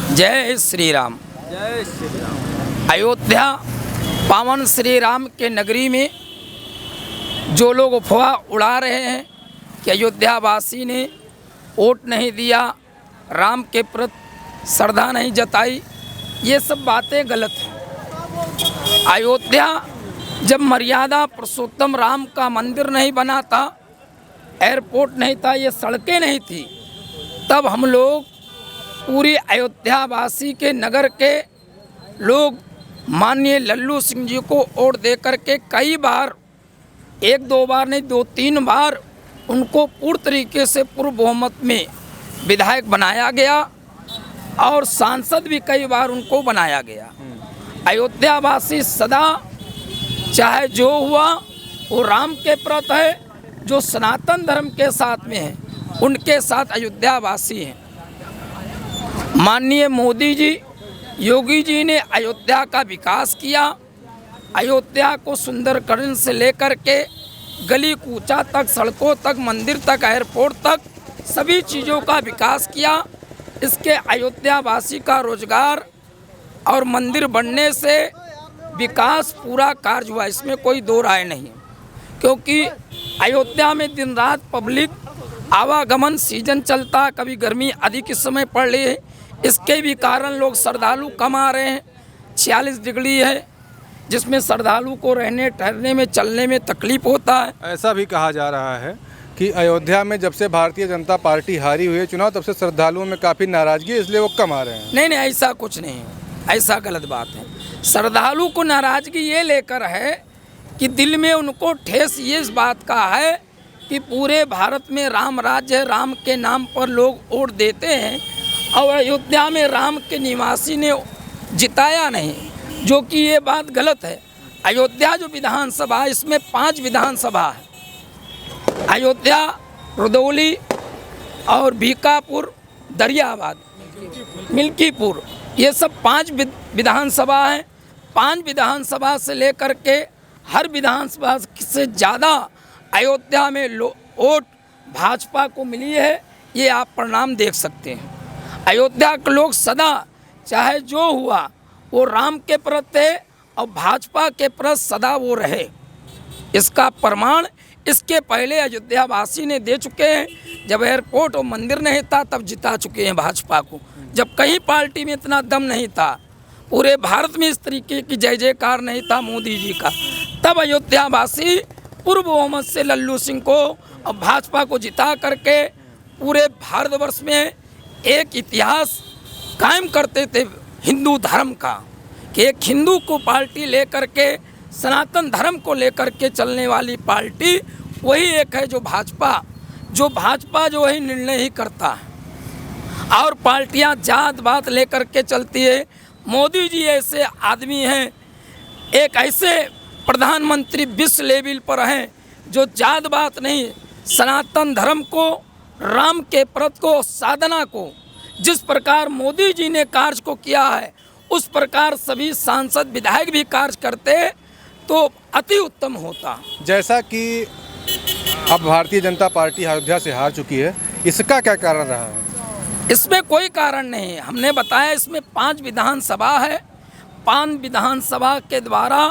जय श्री राम। जय श्री राम। अयोध्या पावन श्री राम के नगरी में जो लोग अफवाह उड़ा रहे हैं कि अयोध्यावासी ने वोट नहीं दिया, राम के प्रति श्रद्धा नहीं जताई, ये सब बातें गलत हैं। अयोध्या जब मर्यादा पुरुषोत्तम राम का मंदिर नहीं बना था, एयरपोर्ट नहीं था, ये सड़कें नहीं थी, तब हम लोग पूरी अयोध्यावासी के नगर के लोग माननीय लल्लू सिंह जी को वोट दे करके कई बार, एक दो बार नहीं 2-3 बार उनको पूर्ण तरीके से पूर्व बहुमत में विधायक बनाया गया और सांसद भी कई बार उनको बनाया गया। अयोध्यावासी सदा चाहे जो हुआ वो राम के प्रति है, जो सनातन धर्म के साथ में है उनके साथ अयोध्यावासी हैं। माननीय मोदी जी, योगी जी ने अयोध्या का विकास किया। अयोध्या को सुंदरकरण से लेकर के गली कूचा तक, सड़कों तक, मंदिर तक, एयरपोर्ट तक सभी चीज़ों का विकास किया। इसके अयोध्यावासी का रोजगार और मंदिर बनने से विकास पूरा कार्य हुआ, इसमें कोई दो राय नहीं। क्योंकि अयोध्या में दिन रात पब्लिक आवागमन सीजन चलता, कभी गर्मी अधिक इस समय पड़ रही है, इसके भी कारण लोग श्रद्धालु कम आ रहे हैं। 46 डिग्री है जिसमें श्रद्धालु को रहने ठहरने में चलने में तकलीफ होता है। ऐसा भी कहा जा रहा है कि अयोध्या में जब से भारतीय जनता पार्टी हारी हुई है चुनाव, तब से श्रद्धालुओं में काफ़ी नाराजगी है, इसलिए वो कम आ रहे हैं। नहीं, ऐसा कुछ नहीं है, ऐसा गलत बात है। श्रद्धालु को नाराजगी ये लेकर है कि दिल में उनको ठेस ये इस बात का है कि पूरे भारत में राम राज्य है, राम के नाम पर लोग वोट देते हैं और अयोध्या में राम के निवासी ने जिताया नहीं, जो कि ये बात गलत है। अयोध्या जो विधानसभा है, इसमें 5 विधानसभा है। अयोध्या, रुदौली और बीकापुर, दरियाबाद, मिल्कीपुर, ये सब 5 विधानसभा हैं। 5 विधानसभा से लेकर के हर विधानसभा से ज़्यादा अयोध्या में वोट भाजपा को मिली है, ये आप परिणाम देख सकते हैं। अयोध्या के लोग सदा चाहे जो हुआ वो राम के प्रति थे और भाजपा के प्रति सदा वो रहे। इसका प्रमाण इसके पहले अयोध्यावासी ने दे चुके हैं। जब एयरपोर्ट और मंदिर नहीं था तब जिता चुके हैं भाजपा को। जब कहीं पार्टी में इतना दम नहीं था, पूरे भारत में इस तरीके की जय जयकार नहीं था मोदी जी का, तब अयोध्यावासी पूर्व बहुमत से लल्लू सिंह को और भाजपा को जिता करके पूरे भारतवर्ष में एक इतिहास कायम करते थे हिंदू धर्म का, कि एक हिंदू को पार्टी लेकर के, सनातन धर्म को लेकर के चलने वाली पार्टी वही एक है जो भाजपा जो है निर्णय ही करता है और पार्टियां जात बात लेकर के चलती है। मोदी जी ऐसे आदमी हैं, एक ऐसे प्रधानमंत्री विश्व लेवल पर हैं जो जात बात नहीं, सनातन धर्म को, राम के प्रति को, साधना को जिस प्रकार मोदी जी ने कार्य को किया है उस प्रकार सभी सांसद विधायक भी कार्य करते तो अति उत्तम होता। जैसा कि अब भारतीय जनता पार्टी अयोध्या से हार चुकी है, इसका क्या कारण रहा है? इसमें कोई कारण नहीं है। हमने बताया इसमें 5 विधानसभा है। 5 विधानसभा के द्वारा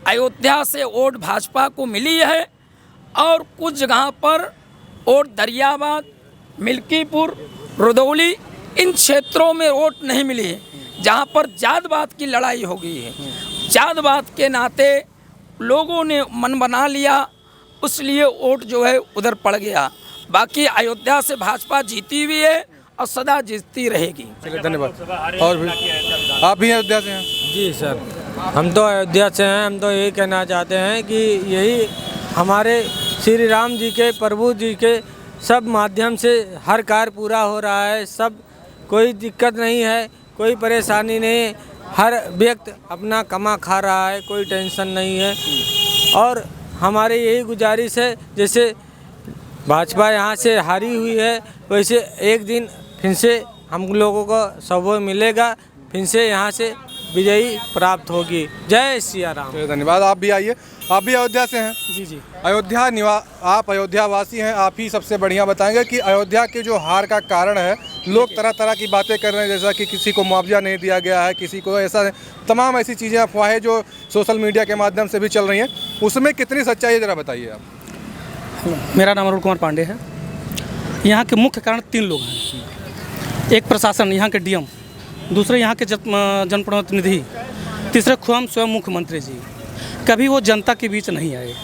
अयोध्या से वोट भाजपा को मिली है और कुछ जगह पर वोट दरियाबाद, मिल्कीपुर, रुदौली, इन क्षेत्रों में वोट नहीं मिली है, जहाँ पर जात-पात की लड़ाई हो गई है। जात-पात के नाते लोगों ने मन बना लिया, इसलिए वोट जो है उधर पड़ गया। बाकी अयोध्या से भाजपा जीती हुई है और सदा जीतती रहेगी। धन्यवाद। और भी आप भी अयोध्या से हैं? जी सर, हम तो अयोध्या से हैं। हम तो यही कहना चाहते हैं कि यही हमारे श्री राम जी के, प्रभु जी के सब माध्यम से हर कार्य पूरा हो रहा है। सब कोई दिक्कत नहीं है, कोई परेशानी नहीं, हर व्यक्ति अपना कमा खा रहा है, कोई टेंशन नहीं है। और हमारी यही गुजारिश है, जैसे भाजपा यहाँ से हारी हुई है, वैसे एक दिन फिर से हम लोगों को सबूत मिलेगा, फिर से यहाँ से विजयी प्राप्त होगी। जय सिया राम। चलिए, धन्यवाद। आप भी आइए, आप भी अयोध्या से हैं? जी जी। आप अयोध्या वासी हैं, आप ही सबसे बढ़िया बताएंगे कि अयोध्या के जो हार का कारण है। लोग तरह तरह की बातें कर रहे हैं, जैसा कि किसी को मुआवजा नहीं दिया गया है, किसी को ऐसा, तमाम ऐसी चीज़ें, अफवाहें जो सोशल मीडिया के माध्यम से भी चल रही हैं, उसमें कितनी सच्चाई है, ज़रा बताइए आप। मेरा नाम अरुण कुमार पांडे है। यहाँ के मुख्य कारण 3 लोग हैं। एक प्रशासन, यहाँ के डीएम, दूसरे यहाँ के जनप्रतिनिधि, तीसरे स्वयं मुख्यमंत्री जी। कभी वो जनता के बीच नहीं आए।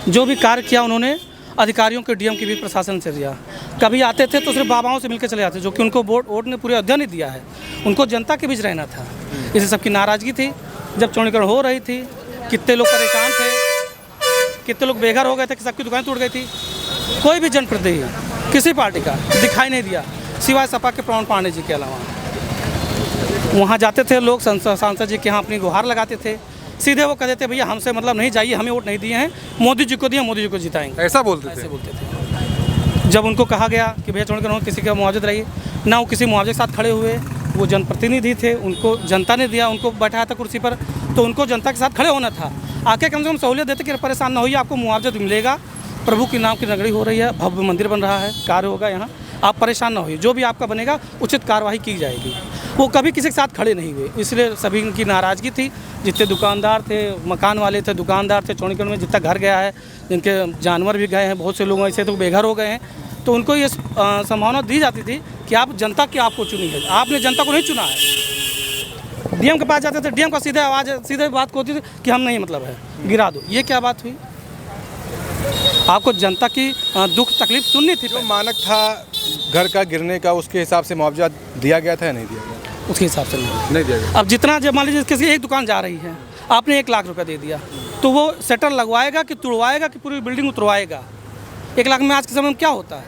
जो भी कार्य किया उन्होंने अधिकारियों के, डीएम के भी, प्रशासन से दिया। कभी आते थे तो सिर्फ बाबाओं से मिलकर चले जाते, जो कि उनको वोट ने पूरे अयोध्या नहीं दिया है। उनको जनता के बीच रहना था। इसे सबकी नाराज़गी थी। जब चौड़ीकरण हो रही थी, कितने लोग परेशान थे, कितने लोग बेघर हो गए थे, सबकी दुकान टूट गई थी। कोई भी जनप्रतिनिधि किसी पार्टी का दिखाई नहीं दिया, सिवाय सपा के प्रवण पांडे जी के अलावा। वहाँ जाते थे लोग, सांसद जी के यहाँ अपनी गुहार लगाते थे। सीधे वो कहते थे भैया हमसे मतलब नहीं, जाइए, हमें वोट नहीं दिए हैं, मोदी जी को दिए, मोदी जी को जिताएंगे। ऐसा बोलते ऐसे बोलते थे। जब उनको कहा गया कि भैया चौड़ीकरण किसी का मुआवजा दिलाइए, ना वो किसी मुआवजे के साथ खड़े हुए। वो जनप्रतिनिधि थे, उनको जनता ने दिया, उनको बैठाया था कुर्सी पर, तो उनको जनता के साथ खड़े होना था। आके कम से कम सहूलियत देते कि परेशान ना होइए, आपको मुआवजा मिलेगा, प्रभु के नाम की नगरी हो रही है, भव्य मंदिर बन रहा है, कार्य होगा यहाँ, आप परेशान ना होइए, जो भी आपका बनेगा उचित कार्रवाई की जाएगी। वो कभी किसी के साथ खड़े नहीं हुए, इसलिए सभी की नाराज़गी थी। जितने दुकानदार थे, मकान वाले थे, दुकानदार थे, चौड़ीकरण में जितना घर गया है, जिनके जानवर भी गए हैं, बहुत से लोग ऐसे तो बेघर हो गए हैं, तो उनको ये संभावना दी जाती थी कि आप जनता की आपको चुनी है, आपने जनता को नहीं चुना है। डीएम के पास जाते थे, डीएम का सीधे बात होती थी कि हम नहीं मतलब है, गिरा दो। ये क्या बात हुई? आपको जनता की दुख तकलीफ सुननी थी। जो मानक था घर का गिरने का, उसके हिसाब से मुआवजा दिया गया था या नहीं दिया गया? उसके हिसाब से नहीं दिया गया। अब जितना, जब मान लीजिए किसी एक दुकान जा रही है, आपने 1 लाख रुपए दे दिया, तो वो शटर लगवाएगा कि तुड़वाएगा कि पूरी बिल्डिंग उतरवाएगा? 1 लाख में आज के समय में क्या होता है,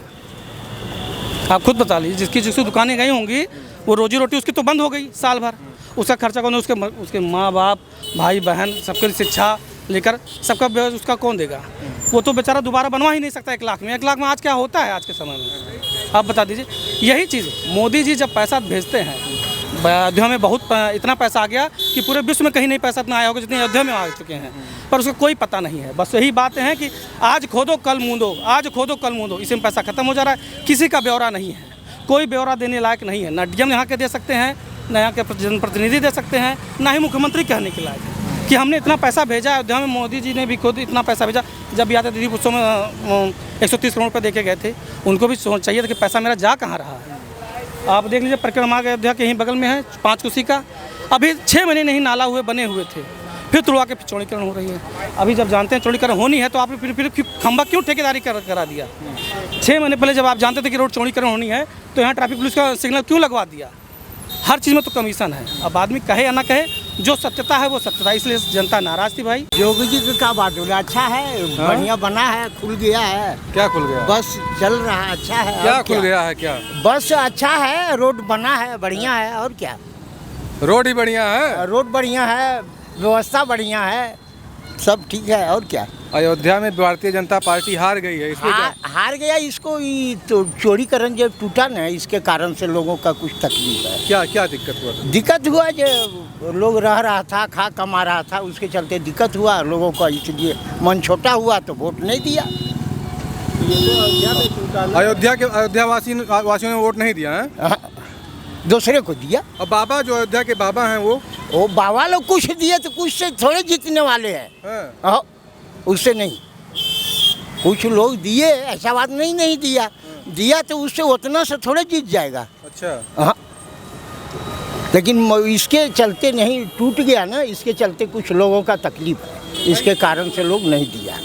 आप खुद बता लीजिए। जिसकी दुकानें गई होंगी, वो रोजी रोटी उसकी तो बंद हो गई साल भर। उसका खर्चा कौन, उसके माँ बाप, भाई बहन, सबके शिक्षा लेकर सबका उसका कौन देगा? वो तो बेचारा दोबारा बनवा ही नहीं सकता 1 लाख में। 1 लाख में आज क्या होता है आज के समय में, आप बता दीजिए। यही चीज़ मोदी जी जब पैसा भेजते हैं, अयोध्या में बहुत इतना पैसा आ गया कि पूरे विश्व में कहीं नहीं पैसा इतना आया होगा जितने अयोध्या में आ चुके हैं, पर उसका कोई पता नहीं है। बस यही बातें हैं कि आज खोदो कल मूंदो, आज खोदो कल मूंदो, इसी में पैसा खत्म हो जा रहा है। किसी का ब्यौरा नहीं है, कोई ब्यौरा देने लायक नहीं है। ना डीएम यहाँ के दे सकते हैं, ना यहाँ के जनप्रतिनिधि दे सकते हैं, ना ही मुख्यमंत्री कहने के लायक है कि हमने इतना पैसा भेजा। अयोध्या में मोदी जी ने भी खुद इतना पैसा भेजा। जब भी आते दीप उत्सव में 130 करोड़ रुपये देके गए थे, उनको भी चाहिए था कि पैसा मेरा जा कहाँ रहा है। आप देख लीजिए, परिक्रमा अयोध्या के यहीं बगल में है, 5 कोसी का, अभी 6 महीने नहीं नाला हुए बने हुए थे, फिर तुड़वा के चौड़ीकरण हो रही है। अभी जब जानते हैं चौड़ीकरण होनी है, तो आपने फिर खंबा क्यों ठेकेदारी करा दिया? 6 महीने पहले जब आप जानते थे कि रोड चौड़ीकरण होनी है, तो यहाँ ट्रैफिक पुलिस का सिग्नल क्यों लगवा दिया? हर चीज़ में तो कमीशन है। अब आदमी कहे या ना कहे, जो सत्यता है वो सत्यता, इसलिए जनता नाराज थी। भाई योगी जी का क्या बात बोले, अच्छा है, बढ़िया बना है, खुल गया है। क्या खुल गया? बस चल रहा है, अच्छा है। क्या खुल गया है? क्या बस अच्छा है, रोड बना है, बढ़िया है, और क्या? रोड ही बढ़िया है, रोड बढ़िया है, व्यवस्था बढ़िया है, सब ठीक है, और क्या? अयोध्या में भारतीय जनता पार्टी हार गई है, इसमें क्या? हार गया। इसको तो चौड़ीकरण जब टूटा ना, इसके कारण से लोगों का कुछ तकलीफ है। क्या क्या दिक्कत हुआ? दिक्कत हुआ जो लोग रह रहा था, खा कमा रहा था, उसके चलते दिक्कत हुआ लोगों का, इसलिए मन छोटा हुआ तो वोट नहीं दिया। अयोध्या वासियों ने वोट नहीं दिया है, दूसरे को दिया। और बाबा जो अयोध्या के बाबा हैं वो बाबा लोग कुछ दिए तो कुछ से थोड़े जीतने वाले हैं, उससे नहीं। कुछ लोग दिए, ऐसा बात नहीं दिया तो उससे उतना से थोड़े जीत जाएगा। अच्छा। हाँ, लेकिन इसके चलते नहीं, टूट गया ना, इसके चलते कुछ लोगों का तकलीफ है, इसके कारण से लोग नहीं दिया।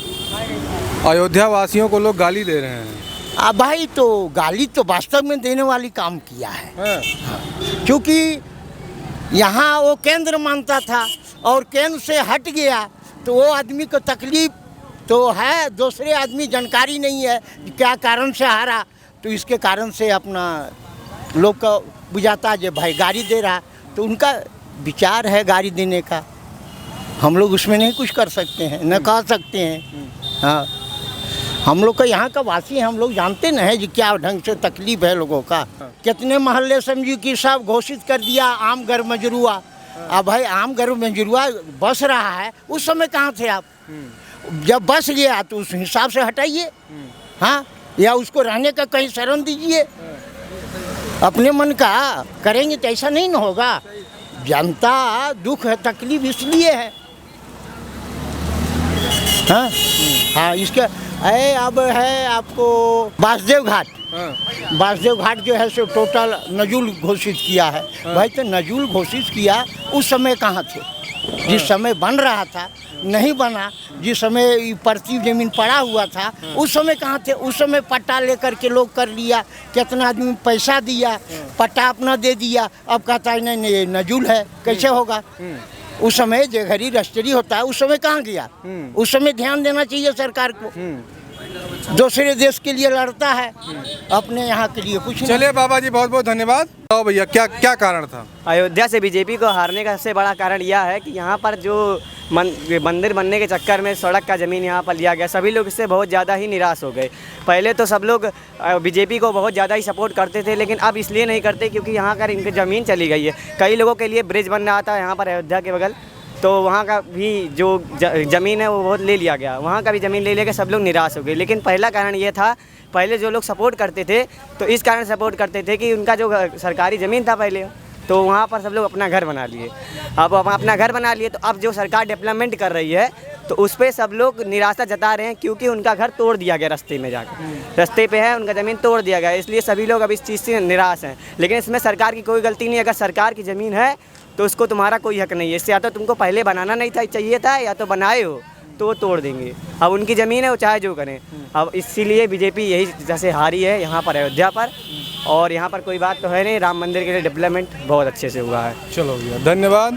अयोध्या वासियों को लोग गाली दे रहे हैं। भाई तो गाली तो वास्तव में देने वाली काम किया है, क्योंकि यहाँ वो केंद्र मानता था और केंद्र से हट गया, तो वो आदमी को तकलीफ तो है। दूसरे आदमी जानकारी नहीं है क्या कारण से हारा, तो इसके कारण से अपना लोग का बुझाता है भाई गाड़ी दे रहा, तो उनका विचार है गाड़ी देने का, हम लोग उसमें नहीं कुछ कर सकते हैं, न कह सकते हैं। हाँ, हम लोग का यहाँ का वासी हैं, हम लोग जानते न है जी क्या ढंग से तकलीफ है लोगों का। कितने मोहल्ले समझी कि सब घोषित कर दिया आम घर मजरुआ, अब भाई आम घर में जुड़वा बस रहा है, उस समय कहाँ थे आप? जब बस गया तो उस हिसाब से हटाइए, हाँ, या उसको रहने का कहीं शरण दीजिए। अपने मन का करेंगे तो ऐसा नहीं ना होगा। जनता दुख है, तकलीफ इसलिए है, हाँ हाँ। इसके अब है आपको बासदेव घाट, बासदेव घाट जो है सो टोटल नजूल घोषित किया है। भाई तो नजूल घोषित किया उस समय कहाँ थे? जिस समय बन रहा था नहीं बना, जिस समय परती जमीन पड़ा हुआ था उस समय कहाँ थे? उस समय पट्टा लेकर के लोग कर लिया, कितना आदमी पैसा दिया, पट्टा अपना दे दिया, अब कहता है नहीं नहीं नजूल है, कैसे होगा? उस समय जो घड़ी रजिस्ट्री होता है उस समय कहाँ गया? उस समय ध्यान देना चाहिए सरकार को। दूसरे देश के लिए लड़ता है, अपने यहाँ के लिए कुछ नहीं। चलिए बाबा जी, बहुत बहुत धन्यवाद। तो भैया क्या क्या कारण था? अयोध्या से बीजेपी को हारने का सबसे बड़ा कारण यह है कि यहाँ पर जो मंदिर बनने के चक्कर में सड़क का ज़मीन यहाँ पर लिया गया, सभी लोग इससे बहुत ज़्यादा ही निराश हो गए। पहले तो सब लोग बीजेपी को बहुत ज़्यादा ही सपोर्ट करते थे, लेकिन अब इसलिए नहीं करते क्योंकि यहाँ का इनकी ज़मीन चली गई है। कई लोगों के लिए ब्रिज बन रहा था यहाँ पर अयोध्या के बगल, तो वहाँ का भी जो ज़मीन है वो बहुत ले लिया गया, वहाँ का भी ज़मीन ले लिया गया, सब लोग निराश हो गए। लेकिन पहला कारण ये था, पहले जो लोग सपोर्ट करते थे तो इस कारण सपोर्ट करते थे कि उनका जो सरकारी ज़मीन था पहले, तो वहाँ पर सब लोग अपना घर बना लिए। अब अपना घर बना लिए तो अब जो सरकार डेवलपमेंट कर रही है तो उस पर सब लोग निराशा जता रहे हैं, क्योंकि उनका घर तोड़ दिया गया रास्ते में जाकर, रास्ते पे है उनका ज़मीन तोड़ दिया गया, इसलिए सभी लोग अब इस चीज़ से निराश हैं। लेकिन इसमें सरकार की कोई गलती नहीं है। अगर सरकार की ज़मीन है तो उसको तुम्हारा कोई हक नहीं है, इससे या तो तुमको पहले बनाना नहीं था चाहिए था, या तो बनाए हो तो वो तोड़ देंगे। अब उनकी ज़मीन है, वो चाहे जो करें। अब इसीलिए बीजेपी यही जैसे हारी है यहाँ पर अयोध्या पर, और यहाँ पर कोई बात तो है नहीं, राम मंदिर के लिए डेवलपमेंट बहुत अच्छे से हुआ है। चलो भैया, धन्यवाद।